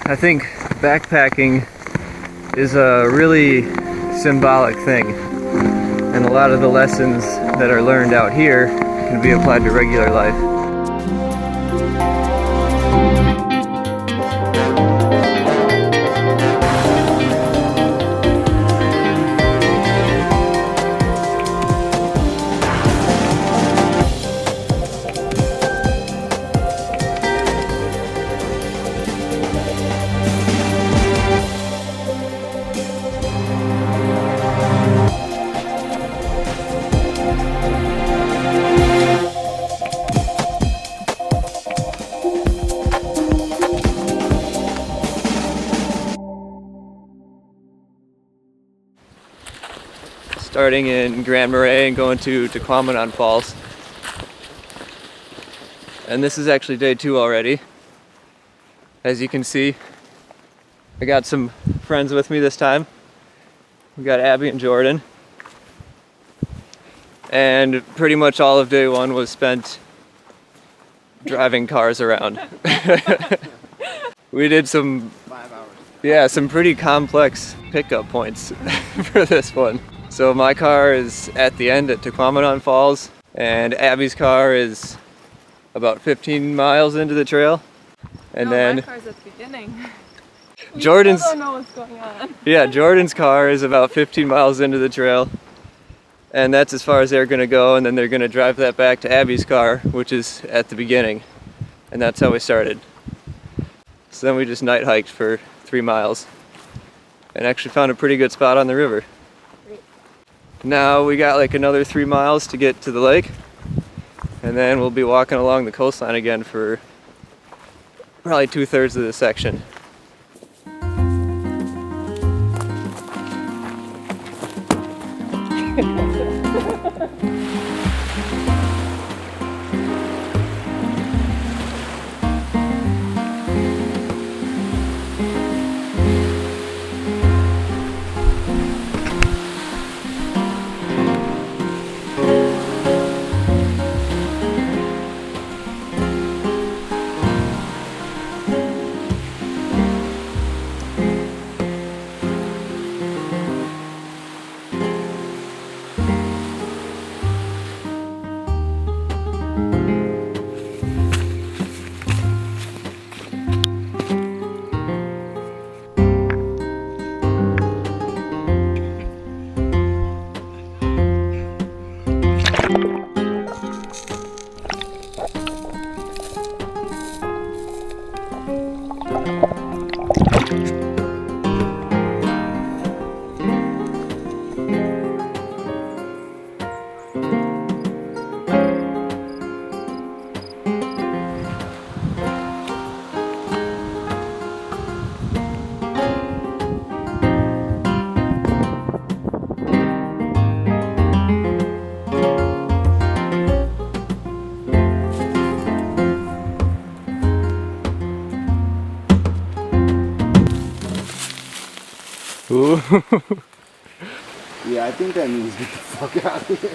I think backpacking is a really symbolic thing, and a lot of the lessons that are learned out here can be applied to regular life. Starting in Grand Marais and going to Tequamanon Falls. And this is actually day 2 already. As you can see, I got some friends with me this time. We got Abby and Jordan. And pretty much all of day 1 was spent driving cars around. We did some 5 hours. Yeah, some pretty complex pickup points for this one. So my car is at the end at Tequamanon Falls, and Abby's car is about 15 miles into the trail. And then my car's at the beginning. Jordan's, We still don't know what's going on. Yeah, Jordan's car is about 15 miles into the trail. And that's as far as they're gonna go, and then they're gonna drive that back to Abby's car, which is at the beginning. And that's how we started. So then we just night hiked for 3 miles and actually found a pretty good spot on the river. Great. Now we got like another 3 miles to get to the lake, and then we'll be walking along the coastline again for probably 2/3 of the section. Ooh. Yeah, I think that means get the fuck out of here.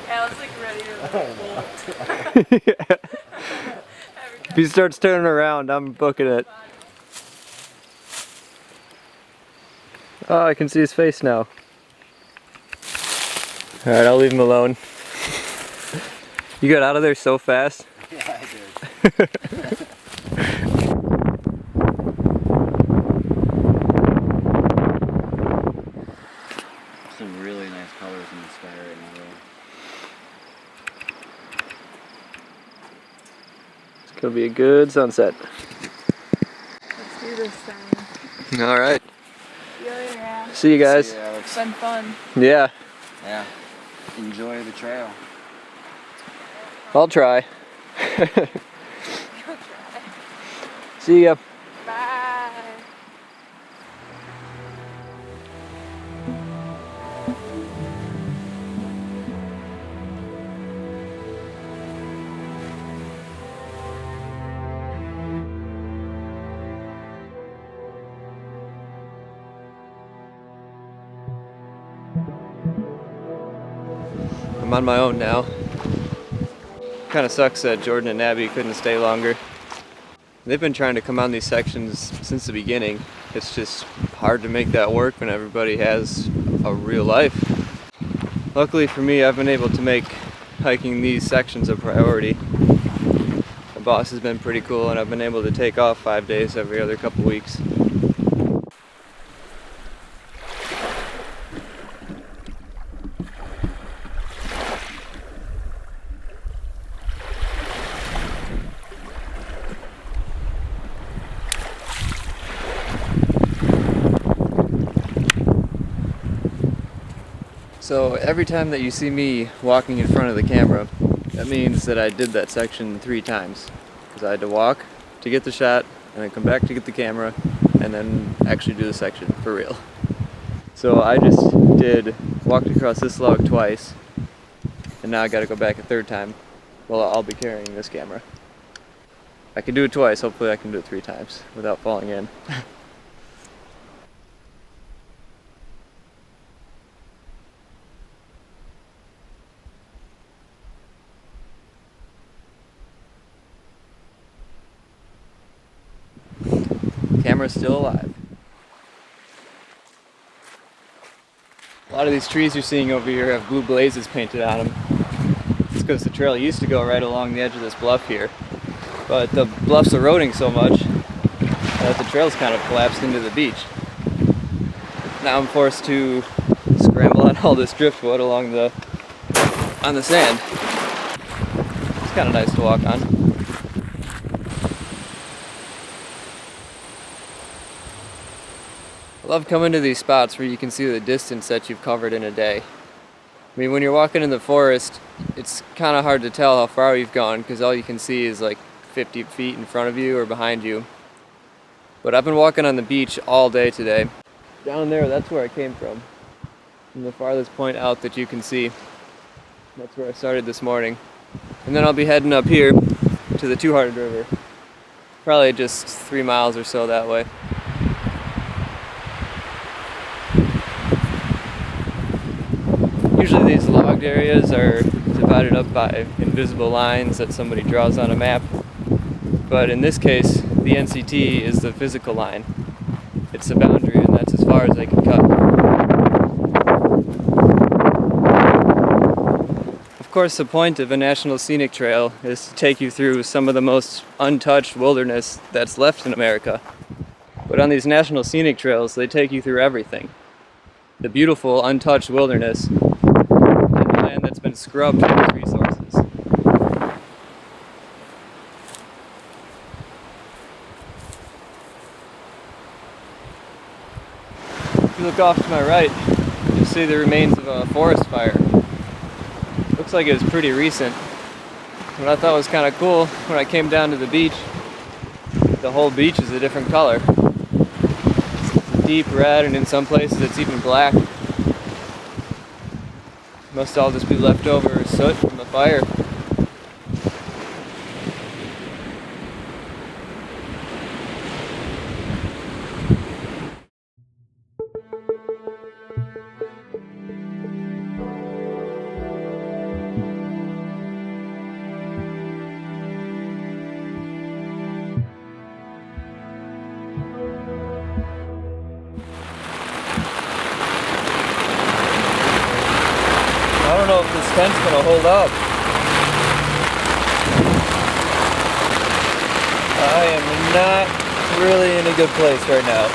I was like ready to Yeah. If he starts turning around, I'm booking it. Oh, I can see his face now. Alright, I'll leave him alone. You got out of there so fast. Yeah, I did. Some really nice colors in the sky right now, though. It's gonna be a good sunset. Let's do this thing. Alright. See you later, Ash. See you guys. See you, Alex. It's been fun. Yeah, Yeah. Enjoy the trail. I'll try. You'll try. See ya. Bye. I'm on my own now. Kind of sucks that Jordan and Abby couldn't stay longer. They've been trying to come on these sections since the beginning. It's just hard to make that work when everybody has a real life. Luckily for me, I've been able to make hiking these sections a priority. My boss has been pretty cool, and I've been able to take off 5 days every other couple weeks. So every time that you see me walking in front of the camera, that means that I did that section 3 times. Because I had to walk to get the shot, and then come back to get the camera, and then actually do the section for real. So I just walked across this log twice, and now I gotta go back a 3rd time. Well, I'll be carrying this camera. I can do it twice, hopefully I can do it 3 times without falling in. Camera's still alive. A lot of these trees you're seeing over here have blue blazes painted on them. It's because the trail used to go right along the edge of this bluff here. But the bluff's eroding so much that the trail's kind of collapsed into the beach. Now I'm forced to scramble on all this driftwood on the sand. It's kind of nice to walk on. I love coming to these spots where you can see the distance that you've covered in a day. I mean, when you're walking in the forest, it's kind of hard to tell how far you've gone because all you can see is like 50 feet in front of you or behind you. But I've been walking on the beach all day today. Down there, that's where I came from the farthest point out that you can see. That's where I started this morning. And then I'll be heading up here to the Two Hearted River. Probably just 3 miles or so that way. Usually these logged areas are divided up by invisible lines that somebody draws on a map. But in this case, the NCT is the physical line. It's the boundary, and that's as far as they can cut. Of course, the point of a National Scenic Trail is to take you through some of the most untouched wilderness that's left in America. But on these National Scenic Trails, they take you through everything. The beautiful, untouched wilderness, and the land that's been scrubbed for its resources. If you look off to my right, you'll see the remains of a forest fire. Looks like it was pretty recent. What I thought was kind of cool, when I came down to the beach, the whole beach is a different color. It's deep red, and in some places it's even black. Must all just be leftover soot from the fire. I don't know if this tent's gonna hold up. I am not really in a good place right now.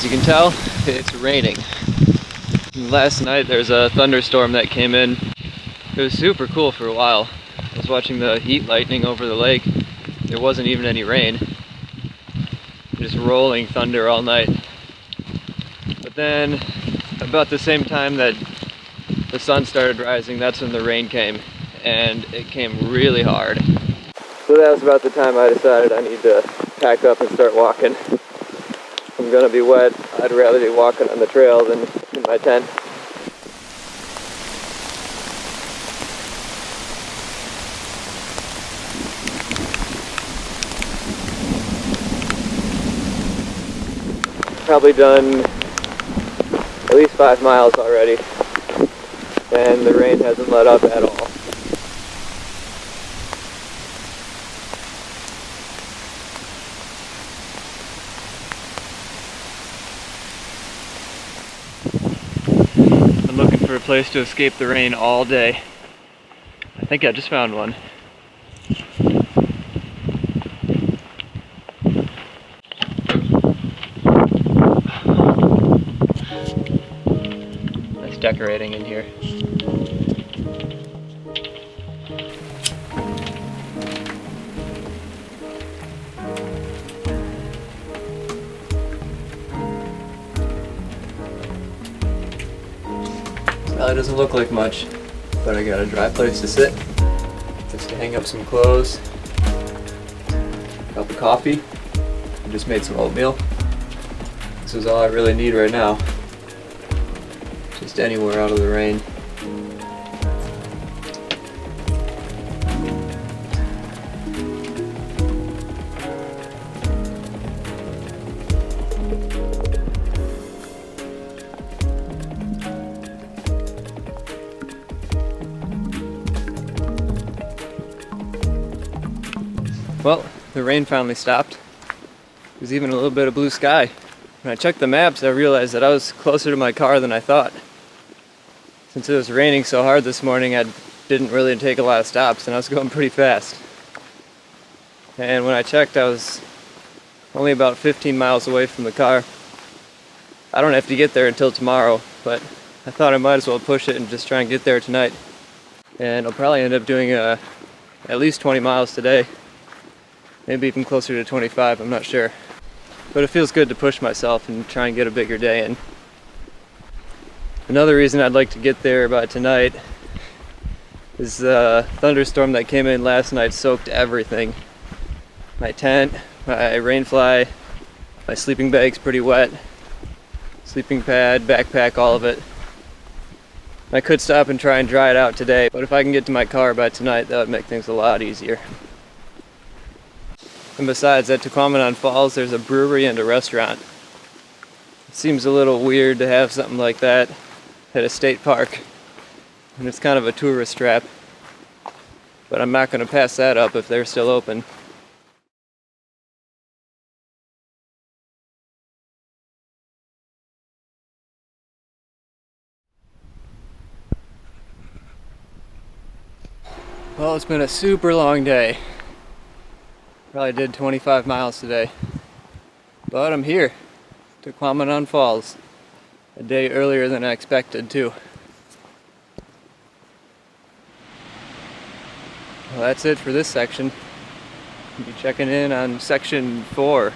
you can tell, it's raining. Last night there's a thunderstorm that came in. It was super cool for a while. I was watching the heat lightning over the lake. There wasn't even any rain. Just rolling thunder all night. But then, about the same time that the sun started rising, that's when the rain came. And it came really hard. So that was about the time I decided I need to pack up and start walking. I'm gonna be wet. I'd rather be walking on the trail than in my tent. Probably done at least 5 miles already, and the rain hasn't let up at all. I'm looking for a place to escape the rain all day. I think I just found one. Nice decorating in here. Probably doesn't look like much, but I got a dry place to sit, just to hang up some clothes, a cup of coffee. I just made some oatmeal. This is all I really need right now. Just anywhere out of the rain. Well, the rain finally stopped. There's even a little bit of blue sky. When I checked the maps, I realized that I was closer to my car than I thought. Since it was raining so hard this morning, I didn't really take a lot of stops, and I was going pretty fast. And when I checked, I was only about 15 miles away from the car. I don't have to get there until tomorrow, but I thought I might as well push it and just try and get there tonight. And I'll probably end up doing at least 20 miles today. Maybe even closer to 25, I'm not sure. But it feels good to push myself and try and get a bigger day in. Another reason I'd like to get there by tonight is the thunderstorm that came in last night soaked everything. My tent, my rain fly, my sleeping bag's pretty wet. Sleeping pad, backpack, all of it. I could stop and try and dry it out today, but if I can get to my car by tonight, that would make things a lot easier. And besides, at Tequamanon Falls, there's a brewery and a restaurant. It seems a little weird to have something like that at a state park, and it's kind of a tourist trap. But I'm not going to pass that up if they're still open. Well, it's been a super long day. Probably did 25 miles today. But I'm here, Tequamanon Falls. A day earlier than I expected, too. Well, that's it for this section. I'll be checking in on section 4.